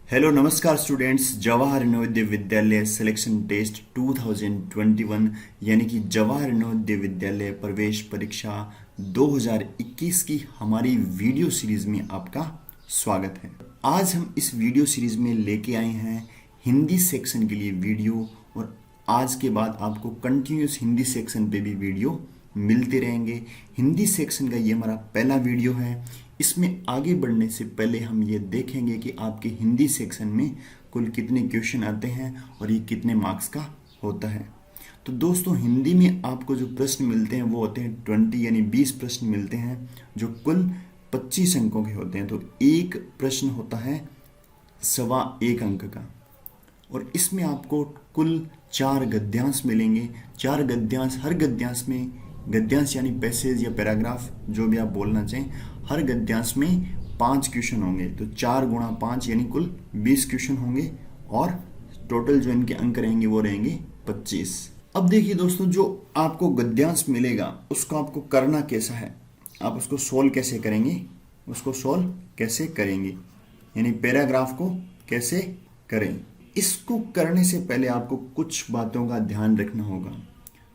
Hello नमस्कार students. Jawahar Navodaya Vidyalaya selection test 2021 यानी कि जवाहर नवोदय विद्यालय प्रवेश परीक्षा 2021 की हमारी वीडियो सीरीज में आपका स्वागत है। आज हम इस वीडियो सीरीज में लेके आए हैं हिंदी सेक्शन के लिए वीडियो, और आज के बाद आपको कंटिन्यूस हिंदी सेक्शन पे भी वीडियो मिलते रहेंगे। हिंदी सेक्शन का ये हमारा पहला वीडियो है। इसमें आगे बढ़ने से पहले हम ये देखेंगे कि आपके हिंदी सेक्शन में कुल कितने क्वेश्चन आते हैं और ये कितने मार्क्स का होता है। तो दोस्तों, हिंदी में आपको जो प्रश्न मिलते हैं वो होते हैं 20 यानी 20 प्रश्न मिलते हैं जो कुल 25 अंकों के होते हैं। तो एक प्रश्न होता है 1.25 अंक का, और इसमें आपको कुल 4 गद्यांश मिलेंगे। 4 गद्यांश, हर गद्यांश में, गद्यांश यानी पैसेज या पैराग्राफ जो भी आप बोलना चाहें, हर गद्यांश में 5 क्वेश्चन होंगे। तो 4 गुणा 5 यानी कुल 20 क्वेश्चन होंगे, और टोटल जो इनके अंक रहेंगे वो रहेंगे 25। अब देखिए दोस्तों, जो आपको गद्यांश मिलेगा उसको आपको करना कैसा है, आप उसको सोल्व कैसे करेंगे, यानी पैराग्राफ को कैसे करें। इसको करने से पहले आपको कुछ बातों का ध्यान रखना होगा।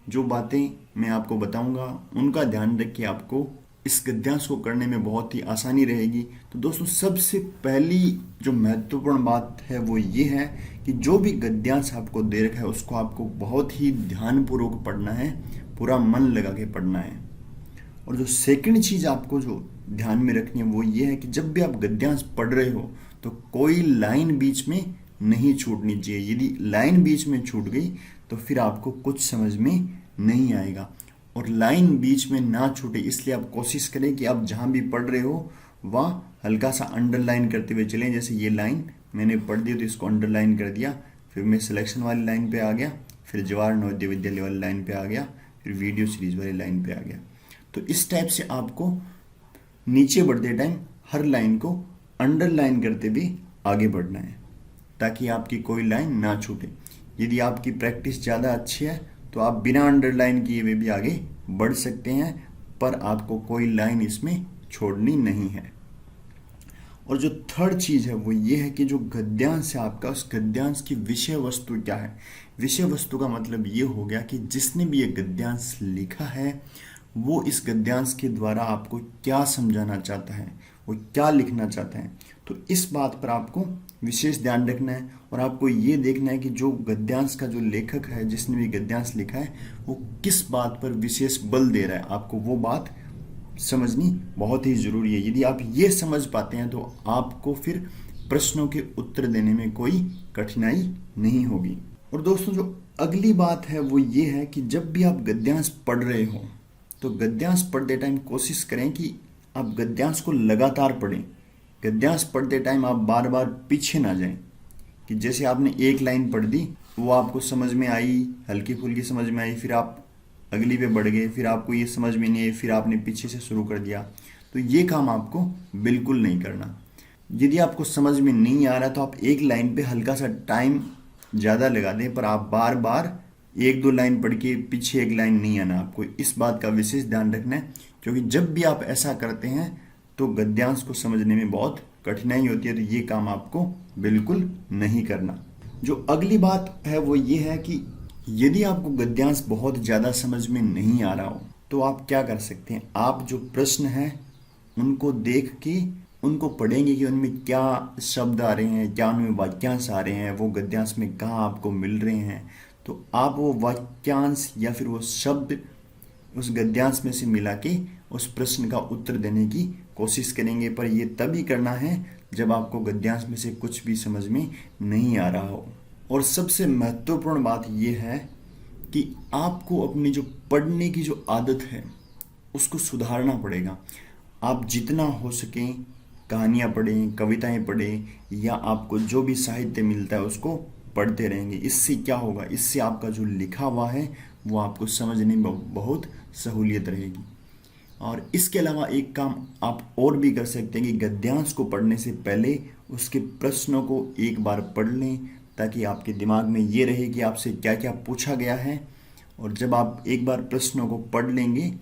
जो बातें मैं आपको बताऊंगा उनका ध्यान रख के आपको इस गद्यांश को करने में बहुत ही आसानी रहेगी। तो दोस्तों, सबसे पहली जो महत्वपूर्ण बात है वो ये है कि जो भी गद्यांश आपको दे रखा है उसको आपको बहुत ही ध्यानपूर्वक पढ़ना है, पूरा मन लगा के पढ़ना है। और जो सेकंड चीज़ आपको जो ध्यान में रखनी है वो ये है कि जब भी आप गद्यांश पढ़ रहे हो तो कोई लाइन बीच में नहीं छूटनी चाहिए। यदि लाइन बीच में छूट गई तो फिर आपको कुछ समझ में नहीं आएगा। और लाइन बीच में ना छूटे इसलिए आप कोशिश करें कि आप जहाँ भी पढ़ रहे हो वहाँ हल्का सा अंडरलाइन करते हुए चलें। जैसे ये लाइन मैंने पढ़ दी तो इसको अंडरलाइन कर दिया, फिर मैं सिलेक्शन वाली लाइन पे आ गया, फिर जवाहर नवोदय विद्यालय वाली लाइन पे आ गया, फिर वीडियो सीरीज वाली लाइन पे आ गया। तो इस टाइप से आपको नीचे बढ़ते टाइम हर लाइन को अंडरलाइन करते भी आगे बढ़ना है ताकि आपकी कोई लाइन ना छूटे। यदि आपकी प्रैक्टिस ज़्यादा अच्छी है तो आप बिना अंडरलाइन किए हुए भी आगे बढ़ सकते हैं, पर आपको कोई लाइन इसमें छोड़नी नहीं है। और जो थर्ड चीज़ है वो ये है कि जो गद्यांश है आपका, उस गद्यांश की विषय वस्तु क्या है। विषय वस्तु का मतलब ये हो गया कि जिसने भी ये गद्यांश लिखा है वो इस गद्यांश के द्वारा आपको क्या समझाना चाहता है, वो क्या लिखना चाहता है। तो इस बात पर आपको विशेष ध्यान रखना है, और आपको ये देखना है कि जो गद्यांश का जो लेखक है, जिसने भी गद्यांश लिखा है, वो किस बात पर विशेष बल दे रहा है। आपको वो बात समझनी बहुत ही ज़रूरी है। यदि आप ये समझ पाते हैं तो आपको फिर प्रश्नों के उत्तर देने में कोई कठिनाई नहीं होगी। और दोस्तों, जो अगली बात है वो ये है कि जब भी आप गद्यांश पढ़ रहे हो तो गद्यांश पढ़ते टाइम कोशिश करें कि आप गद्यांश को लगातार पढ़ें। गद्यांश पढ़ते टाइम आप बार बार पीछे ना जाएं, कि जैसे आपने एक लाइन पढ़ दी, वो आपको समझ में आई, हल्की फुल्की समझ में आई, फिर आप अगली पे बढ़ गए, फिर आपको ये समझ में नहीं आई, फिर आपने पीछे से शुरू कर दिया। तो ये काम आपको बिल्कुल नहीं करना। यदि आपको समझ में नहीं आ रहा तो आप एक लाइन पे हल्का सा टाइम ज़्यादा लगा दें, पर आप बार बार 1-2 लाइन पढ़ के पीछे एक लाइन नहीं आना। आपको इस बात का विशेष ध्यान रखना है, क्योंकि जब भी आप ऐसा करते हैं तो गद्यांश को समझने में बहुत कठिनाई होती है। तो ये काम आपको बिल्कुल नहीं करना। जो अगली बात है वो ये है कि यदि आपको गद्यांश बहुत ज़्यादा समझ में नहीं आ रहा हो तो आप क्या कर सकते हैं, आप जो प्रश्न हैं उनको देख के उनको पढ़ेंगे कि उनमें क्या शब्द आ रहे हैं, क्या उनमें वाक्यांश आ रहे हैं, वो गद्यांश में कहाँ आपको मिल रहे हैं। तो आप वो वाक्यांश या फिर वो शब्द उस गद्यांश में से मिला के उस प्रश्न का उत्तर देने की कोशिश करेंगे। पर ये तभी करना है जब आपको गद्यांश में से कुछ भी समझ में नहीं आ रहा हो। और सबसे महत्वपूर्ण बात यह है कि आपको अपनी जो पढ़ने की जो आदत है उसको सुधारना पड़ेगा। आप जितना हो सके कहानियाँ पढ़ें, कविताएं पढ़ें, या आपको जो भी साहित्य मिलता है उसको पढ़ते रहेंगे। इससे क्या होगा, इससे आपका जो लिखा हुआ है वो आपको समझने में बहुत सहूलियत रहेगी। और इसके अलावा एक काम आप और भी कर सकते हैं कि गद्यांश को पढ़ने से पहले उसके प्रश्नों को एक बार पढ़ लें, ताकि आपके दिमाग में ये रहे कि आपसे क्या क्या पूछा गया है। और जब आप एक बार प्रश्नों को पढ़ लेंगे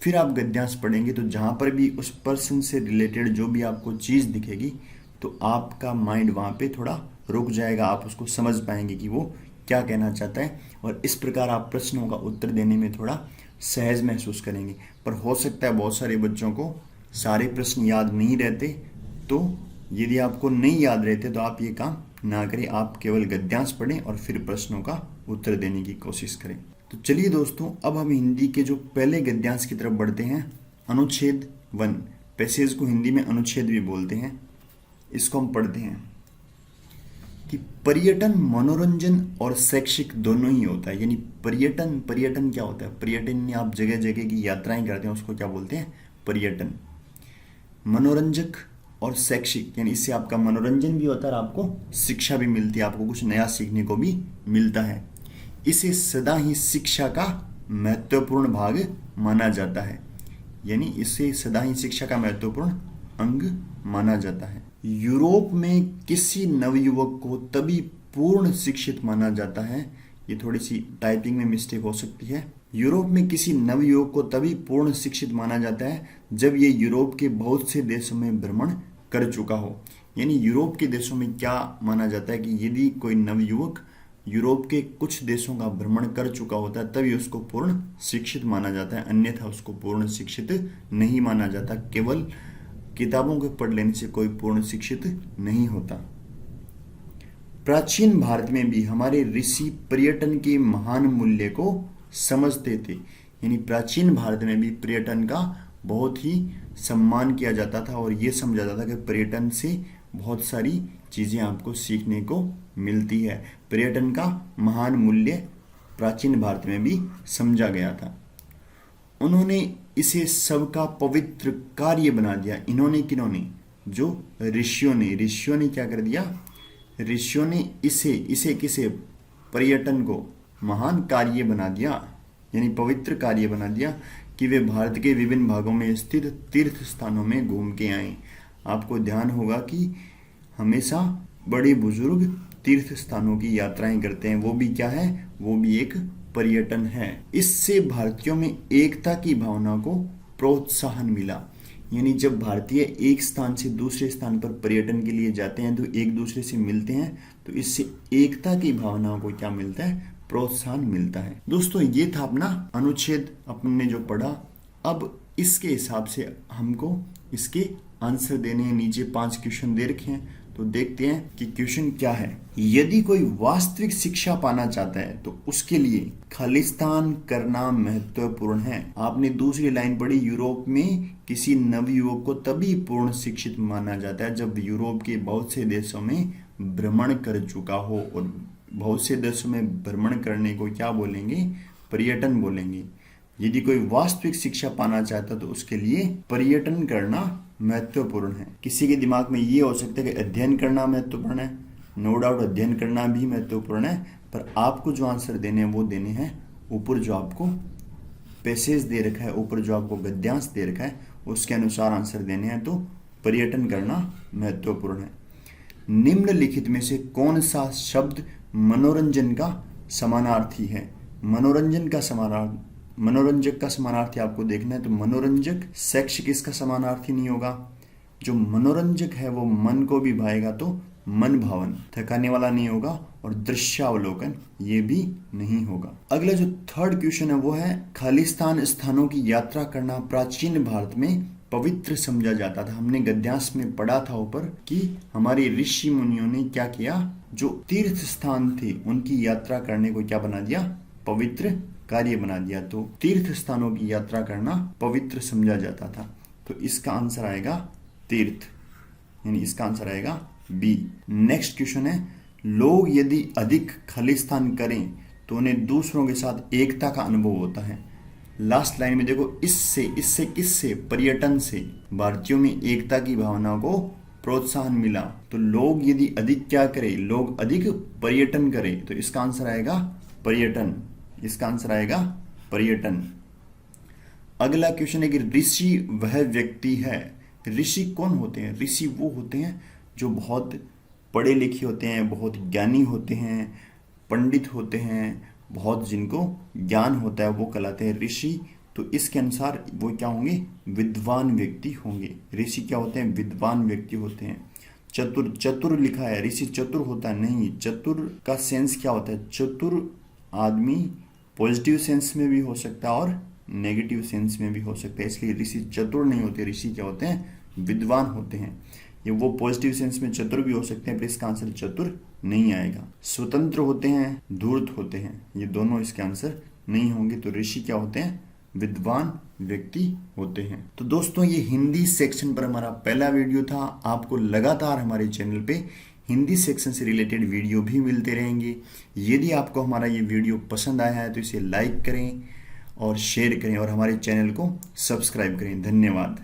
फिर आप गद्यांश पढ़ेंगे तो जहाँ पर भी उस पर्सन से रिलेटेड जो भी आपको चीज़ दिखेगी तो आपका माइंड वहाँ पे थोड़ा रुक जाएगा, आप उसको समझ पाएंगे कि वो क्या कहना चाहता है, और इस प्रकार आप प्रश्नों का उत्तर देने में थोड़ा सहज महसूस करेंगे। पर हो सकता है बहुत सारे बच्चों को सारे प्रश्न याद नहीं रहते, तो यदि आपको नहीं याद रहते तो आप ये काम ना करें, आप केवल गद्यांश पढ़ें और फिर प्रश्नों का उत्तर देने की कोशिश करें। तो चलिए दोस्तों, अब हम हिंदी के जो पहले गद्यांश की तरफ बढ़ते हैं। अनुच्छेद 1, पैसेज को हिंदी में अनुच्छेद भी बोलते हैं। इसको हम पढ़ते हैं कि पर्यटन मनोरंजन और शैक्षिक दोनों ही होता है। यानी पर्यटन क्या होता है? पर्यटन में आप जगह जगह की यात्राएं करते हैं, उसको क्या बोलते हैं? पर्यटन। मनोरंजक और शैक्षिक, यानी इससे आपका मनोरंजन भी होता है और आपको शिक्षा भी मिलती है, आपको कुछ नया सीखने को भी मिलता है। इसे सदा ही शिक्षा का महत्वपूर्ण भाग माना जाता है। यानी इसे सदा ही शिक्षा का महत्वपूर्ण अंग माना जाता है। यूरोप में किसी नवयुवक को तभी पूर्ण शिक्षित माना जाता है, ये थोड़ी सी टाइपिंग में मिस्टेक हो सकती है। यूरोप में किसी नवयुवक को तभी पूर्ण शिक्षित माना जाता है जब ये यूरोप के बहुत से देशों में भ्रमण कर चुका हो। यानी यूरोप के देशों में क्या माना जाता है कि यदि कोई नवयुवक यूरोप के कुछ देशों का भ्रमण कर चुका होता है तभी उसको पूर्ण शिक्षित माना जाता है, अन्यथा उसको पूर्ण शिक्षित नहीं माना जाता। केवल किताबों के पढ़ लेने से कोई पूर्ण शिक्षित नहीं होता। प्राचीन भारत में भी हमारे ऋषि पर्यटन के महान मूल्य को समझते थे। यानी प्राचीन भारत में भी पर्यटन का बहुत ही सम्मान किया जाता था और ये समझा जाता था कि पर्यटन से बहुत सारी चीज़ें आपको सीखने को मिलती है। पर्यटन का महान मूल्य प्राचीन भारत में भी समझा गया था। उन्होंने इसे सबका पवित्र कार्य बना दिया। इन्होंने किन्होंने? जो ऋषियों ने क्या कर दिया? ऋषियों ने इसे किसे? पर्यटन को महान कार्य बना दिया, यानी पवित्र कार्य बना दिया कि वे भारत के विभिन्न भागों में स्थित तीर्थ स्थानों में घूम के आए। आपको ध्यान होगा कि हमेशा बड़े बुजुर्ग तीर्थ स्थानों की यात्राएं करते हैं, वो भी क्या है? वो भी एक पर्यटन है। इससे भारतीयों में एकता की भावना को प्रोत्साहन मिला। यानी जब भारतीय एक स्थान से दूसरे स्थान पर पर्यटन के लिए जाते हैं तो एक दूसरे से मिलते हैं, तो इससे एकता की भावना को क्या मिलता है? प्रोत्साहन मिलता है। दोस्तों, ये था अपना अनुच्छेद अपने जो पढ़ा। अब इसके हिसाब से हमको इसके आंसर देने हैं। नीचे 5 क्वेश्चन दे रखे हैं, तो देखते हैं कि क्वेश्चन क्या है। यदि कोई वास्तविक शिक्षा पाना चाहता है तो उसके लिए खालिस्तान करना महत्वपूर्ण है। आपने दूसरी लाइन पढ़ी, यूरोप में किसी नवयुवक को तभी पूर्ण शिक्षित माना जाता है जब यूरोप के बहुत से देशों में भ्रमण कर चुका हो। और बहुत से देशों में भ्रमण करने को क्या बोलेंगे? पर्यटन बोलेंगे। यदि कोई वास्तविक शिक्षा पाना चाहता है तो उसके लिए पर्यटन करना महत्वपूर्ण है। किसी के दिमाग में ये हो सकता है कि अध्ययन करना महत्वपूर्ण है। नो डाउट अध्ययन करना भी महत्वपूर्ण है, पर आपको जो आंसर देने हैं वो देने हैं ऊपर जो आपको पैसेज दे रखा है, ऊपर जो आपको गद्यांश दे रखा है उसके अनुसार आंसर देने हैं। तो पर्यटन करना महत्वपूर्ण है। निम्नलिखित में से कौन सा शब्द मनोरंजन का समानार्थी है? मनोरंजक का समानार्थी आपको देखना है। तो मनोरंजक शैक्षिक इसका समानार्थी नहीं होगा। जो मनोरंजक है वो मन को भी भाएगा, तो मन भावन थकाने वाला नहीं होगा। और दृश्यावलोकन ये भी नहीं होगा। अगला जो थर्ड क्वेश्चन है वो है, खालिस्तान स्थानों की यात्रा करना प्राचीन भारत में पवित्र समझा जाता था। हमने गद्यांश में पढ़ा था ऊपर कि हमारे ऋषि मुनियों ने क्या किया? जो तीर्थ स्थान थे उनकी यात्रा करने को क्या बना दिया? पवित्र कार्य बना दिया। तो तीर्थ स्थानों की यात्रा करना पवित्र समझा जाता था। तो इसका आंसर आएगा तीर्थ, यानी इसका आंसर आएगा बी। नेक्स्ट क्वेश्चन है, लोग यदि अधिक खालिस्तान करें तो उन्हें दूसरों के साथ एकता का अनुभव होता है। लास्ट लाइन में देखो, इससे किससे? पर्यटन से भारतीयों में एकता की भावना को प्रोत्साहन मिला। तो लोग यदि अधिक क्या करें? लोग अधिक पर्यटन करें, तो इसका आंसर आएगा पर्यटन। इसका आंसर आएगा पर्यटन। अगला क्वेश्चन है कि ऋषि वह व्यक्ति है। ऋषि कौन होते हैं? ऋषि वो होते हैं जो बहुत पढ़े लिखे होते हैं, बहुत ज्ञानी होते हैं, पंडित होते हैं, बहुत जिनको ज्ञान होता है वो कहलाते हैं ऋषि। तो इसके अनुसार वो क्या होंगे? विद्वान व्यक्ति होंगे। ऋषि क्या होते हैं? विद्वान व्यक्ति होते हैं। चतुर, चतुर लिखा है, ऋषि चतुर होता नहीं। चतुर का सेंस क्या होता है? चतुर आदमी पॉजिटिव सेंस में भी हो सकता है और नेगेटिव सेंस में भी हो सकता है, इसलिए ऋषि चतुर नहीं होते। ऋषि क्या होते हैं? विद्वान होते हैं। ये वो पॉजिटिव सेंस में चतुर भी हो सकते हैं, पर इसका आंसर चतुर नहीं आएगा। स्वतंत्र होते हैं, धूर्त होते हैं, ये दोनों इसके आंसर नहीं होंगे। तो ऋषि क्या होते हैं? विद्वान व्यक्ति होते हैं। तो दोस्तों, ये हिंदी सेक्शन पर हमारा पहला वीडियो था। आपको लगातार हमारे चैनल पे हिंदी सेक्शन से रिलेटेड वीडियो भी मिलते रहेंगे। यदि आपको हमारा ये वीडियो पसंद आया है तो इसे लाइक करें और शेयर करें और हमारे चैनल को सब्सक्राइब करें। धन्यवाद।